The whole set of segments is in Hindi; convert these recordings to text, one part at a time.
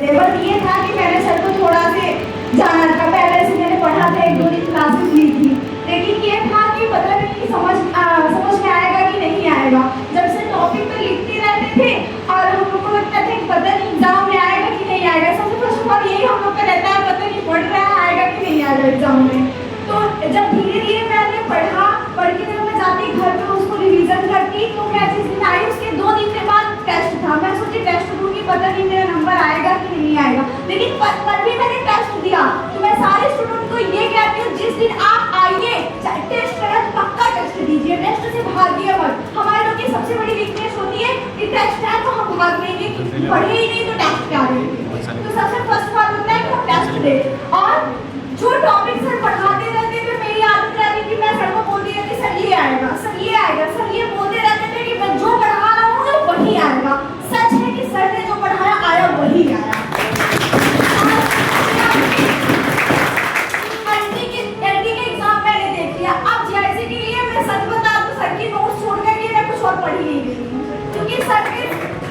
बस ये था कि मैंने सर को थोड़ा से जाना था, पहले से मैंने पढ़ा था, 1-2 दिन क्लासेस ली थी, लेकिन ये था कि पता नहीं समझ में आएगा कि नहीं आएगा। जब से टॉपिक पे लिखते रहते थे और हम लोग को लगता था कि पता नहीं एग्जाम में आएगा कि नहीं आएगा। सबसे फर्स्ट ऑफ ऑल यही हम लोग का रहता है, पता नहीं पढ़ रहा है आएगा कि नहीं आएगा एग्जाम में। तो जब धीरे धीरे मैंने पढ़ के जब मैं जाती घर पे उसको रिवीजन करती, तो मैं जिस दिन आई उसके 2 दिन के बाद टेस्ट था। मैं सोची टेस्ट दूंगी, पता नहीं मेरा नंबर आएगा कि नहीं आएगा, लेकिन पर भी मैंने टेस्ट दिया। तो मैं सारे स्टूडेंट को ये कहती हूँ, जिस दिन आप आइए टेस्ट करें तो पक्का टेस्ट दीजिए, टेस्ट से भागिए मत। हमारे लोग की सबसे बड़ी वीकनेस होती है कि टेस्ट है तो हम भाग लेंगे, पढ़े ही नहीं तो टेस्ट क्या देंगे। तो सबसे फर्स्ट बात होता है कि हम टेस्ट दें। और जो टॉपिक सर पढ़ाते रहते थे, मेरी आदत रहती थी, मैं सर को बोलती रहती सर ये आएगा, सर ये आएगा, सर ये बोलते रहते थे कि मैं जो पढ़ा रहा हूँ वही आएगा। सच है कि सर ने जो पढ़ाया आया वही आया। एंटी के एग्जाम मैंने देख लिया। अब जैसे के लिए मैं सच बता दूं, सर की नोट्स छोड़ करके मैं कुछ और पढ़ ही नहीं गई, क्योंकि सर के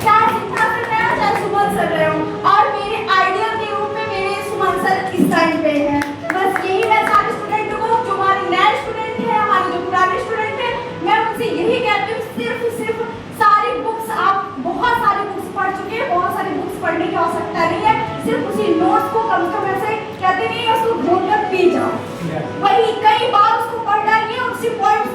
चाहे जितना सर रहे चाहे सुमन सर रहे हो, और मेरे आइडियल के रूप में मेरे सुमन सर इस टाइम पे है। बस यही मैं सारे स्टूडेंटों को, जो हमारे नए स्टूडेंट हैं, हमारे जो पुराने स्टूडेंट हैं, मैं उनसे यही कहती हूँ, सिर्फ सारी बुक्स, आप बहुत सारी बुक्स पढ़ चुके हैं, बहुत सारी बुक्स पढ़ने की आवश्यकता नहीं है। सिर्फ उसी नोट्स को कम से कम ऐसे कहते नहीं है उसको घोल कर पी जाओ, वही कई बार उसको पढ़ डालिए, उसी पॉइंट्स